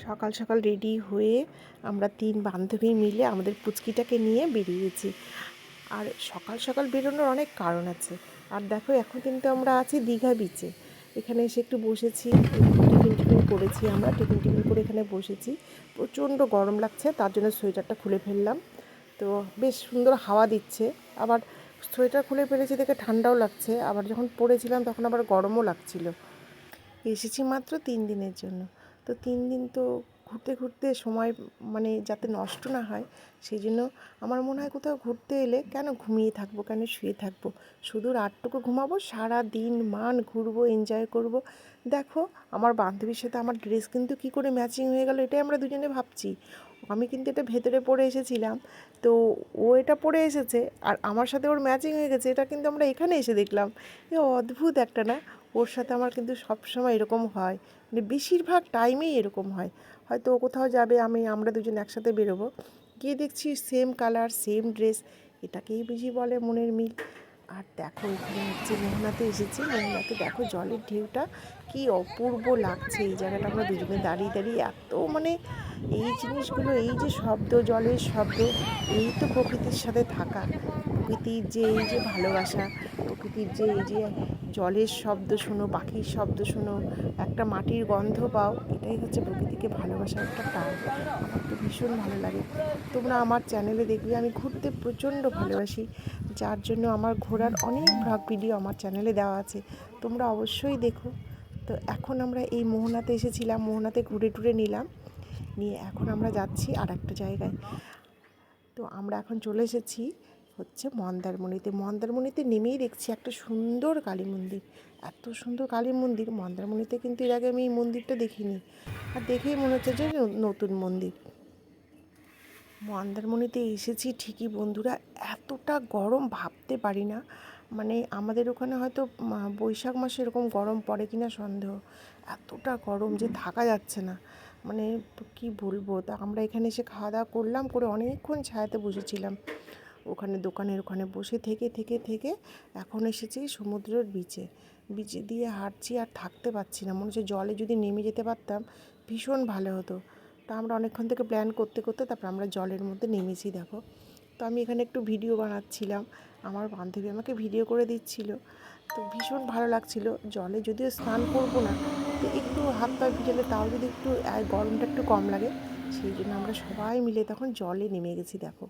সকাল সকাল রেডি হয়ে আমরা 3 বান্ধবী মিলে আমাদের পুচকিটাকে নিয়ে বেরিয়েছি। আর সকাল সকাল বেরোনোর অনেক কারণ আছে। আর দেখো এখন কিন্তু আমরা আছি দীঘা বিচে। এখানে এসে একটু বসেছি, টিফিন করেছি, আমরা টিফিন করে এখানে বসেছি। প্রচণ্ড গরম লাগছে, তার জন্য সোয়েটারটা খুলে ফেললাম। তো বেশ সুন্দর হাওয়া দিচ্ছে। আবার সোয়েটার খুলে ফেলেছি দেখে ঠান্ডাও লাগছে, আবার যখন পরেছিলাম তখন আবার গরমও লাগছিল। এসেছি মাত্র 3 দিনের জন্য। তো 3 দিন তো ঘুরতে ঘুরতে সময় মানে যাতে নষ্ট না হয় সেই জন্য আমার মনে হয় কোথাও ঘুরতে এলে কেন ঘুমিয়ে থাকবো, কেন শুয়ে থাকবো, শুধু রাতটুকু ঘুমাবো, সারা দিন মান ঘুরবো, এনজয় করব। দেখো আমার বান্ধবীর সাথে আমার ড্রেস কিন্তু কী করে ম্যাচিং হয়ে গেল এটাই আমরা দুজনে ভাবছি। আমি কিন্তু এটা ভেতরে পরে এসেছিলাম, তো ও এটা পরে এসেছে আর আমার সাথে ওর ম্যাচিং হয়ে গেছে, এটা কিন্তু আমরা এখানে এসে দেখলাম। এ অদ্ভুত একটা না। ওর সাথে আমার কিন্তু সবসময় এরকম হয়, মানে বেশিরভাগ টাইমেই এরকম হয়। হয়তো ও কোথাও যাবে, আমরা দুজন একসাথে বেরোবো, গিয়ে দেখছি সেম কালার সেম ড্রেস, এটাকেই বুঝি বলে মনের মিল। আর দেখো এখানে হচ্ছে মোহনাতে এসেছি, মোহনাতে দেখো জলের ঢেউটা কি অপূর্ব লাগছে। এই জায়গাটা আমরা দুজনে দাঁড়িয়ে দাঁড়িয়ে এত মানে এই জিনিসগুলো, এই যে শব্দ, জলের শব্দ, এই তো প্রকৃতির সাথে থাকা, প্রকৃতির যে এই যে ভালোবাসা, প্রকৃতির যে এই যে জলের শব্দ শোনো, পাখির শব্দ শোনো, একটা মাটির গন্ধ পাও, এটাই হচ্ছে প্রকৃতিকে ভালোবাসার একটা টান। আমার তো ভীষণ ভালো লাগে। তোমরা আমার চ্যানেলে দেখবে আমি ঘুরতে প্রচণ্ড ভালোবাসি, যার জন্য আমার ঘোরার অনেক ব্লগ ভিডিও আমার চ্যানেলে দেওয়া আছে, তোমরা অবশ্যই দেখো। তো এখন আমরা এই মোহনাতে এসেছিলাম, মোহনাতে ঘুরে টুরে নিলাম, নিয়ে এখন আমরা যাচ্ছি আর একটা জায়গায়। তো আমরা এখন চলে এসেছি হচ্ছে মন্দারমণিতে। মন্দারমণিতে নেমেই দেখছি একটা সুন্দর কালী মন্দির, এত সুন্দর কালী মন্দির। মন্দারমণিতে কিন্তু এর আগে আমি এই মন্দিরটা দেখিনি, আর দেখেই মনে হচ্ছে যে নতুন মন্দির। মন্দারমণিতে এসেছি ঠিকই বন্ধুরা, এতটা গরম ভাবতে পারি না। মানে আমাদের ওখানে হয়তো বৈশাখ মাসে এরকম গরম পড়ে কিনা সন্দেহ, এতটা গরম যে থাকা যাচ্ছে না। মানে কি বলবো। তা আমরা এখানে এসে খাওয়া দাওয়া করলাম, করে অনেকক্ষণ ছায়াতে বসেছিলাম, ওখানে দোকানের ওখানে বসে থেকে থেকে থেকে এখন এসেছি সমুদ্রের বিচে। বিচে দিয়ে হাঁটছি আর থাকতে পারছি না, মনে হচ্ছে জলে যদি নেমে যেতে পারতাম ভীষণ ভালো হতো। তা আমরা অনেকক্ষণ থেকে প্ল্যান করতে করতে তারপর আমরা জলের মধ্যে নেমেছি দেখো। তো আমি এখানে একটু ভিডিও বানাচ্ছিলাম, আমার বান্ধবী আমাকে ভিডিও করে দিচ্ছিল। তো ভীষণ ভালো লাগছিল। জলে যদিও স্নান করবো না, তো একটু হাত পা ভিজালে তাও যদি একটু গরমটা একটু কম লাগে, সেই জন্য আমরা সবাই মিলে তখন জলে নেমে গেছি দেখো।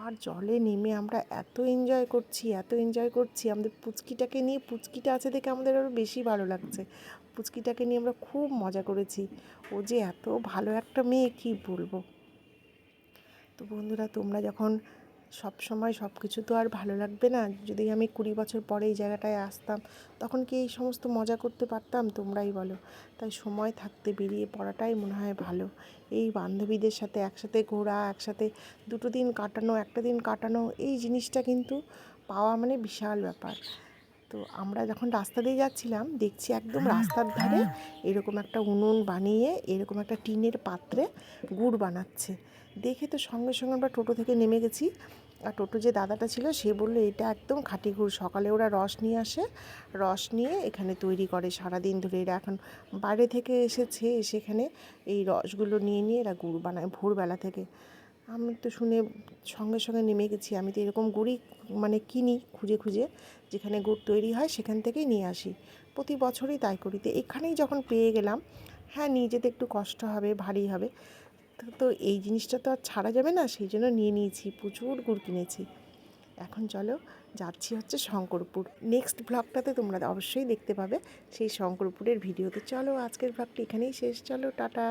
আর জলে নেমে আমরা এত এনজয় করছি, এত এনজয় করছি, আমাদের পুচকিটাকে নিয়ে, পুচকিটা আছে দেখে আমাদের আরও বেশি ভালো লাগছে। পুচকিটাকে নিয়ে আমরা খুব মজা করেছি, ও যে এত ভালো একটা মেয়ে কী বলবো। তো বন্ধুরা তোমরা যখন সব সময় সব কিছু তো আর ভালো লাগবে না, যদি আমি 20 বছর পরে এই জায়গাটায় আসতাম তখন কি এই সমস্ত মজা করতে পারতাম, তোমরাই বলো। তাই সময় থাকতে বেরিয়ে পড়াটাই মনে হয় ভালো। এই বান্ধবীদের সাথে একসাথে ঘোরা, একসাথে 2 দিন কাটানো, একটা দিন কাটানো, এই জিনিসটা কিন্তু পাওয়া মানে বিশাল ব্যাপার। তো আমরা যখন রাস্তা দিয়ে যাচ্ছিলাম দেখছি একদম রাস্তার ধারে এরকম একটা উনুন বানিয়ে এরকম একটা টিনের পাত্রে গুড় বানাচ্ছে। দেখে তো সঙ্গে সঙ্গে আমরা টোটো থেকে নেমে গেছি। আর টোটো যে দাদাটা ছিল সে বললো এটা একদম খাঁটি গুড়, সকালে ওরা রস নিয়ে আসে, রস নিয়ে এখানে তৈরি করে সারাদিন ধরে। এরা এখন বাইরে থেকে এসেছে, সেখানে এই রসগুলো নিয়ে নিয়ে এরা গুড় বানায় ভোরবেলা থেকে। আমি তো শুনে সঙ্গে সঙ্গে নেমে গেছি। আমি তো এরকম গুড়ই মানে কিনি খুঁজে খুঁজে, যেখানে গুড় তৈরি হয় সেখান থেকেই নিয়ে আসি, প্রতি বছরই তাই করি। তো এখানেই যখন পেয়ে গেলাম, হ্যাঁ নিয়ে যেতে একটু কষ্ট হবে, ভারী হবে, তো এই জিনিসটা তো আর ছাড়া যাবে না, সেই জন্য নিয়ে নিয়েছি, প্রচুর গুড় কিনেছি। এখন চলো যাচ্ছি হচ্ছে শঙ্করপুর। নেক্সট ব্লগটাতে তোমরা অবশ্যই দেখতে পাবে সেই শঙ্করপুরের ভিডিওতে। চলো আজকের ব্লগটা এখানেই শেষ, চলো টাটা।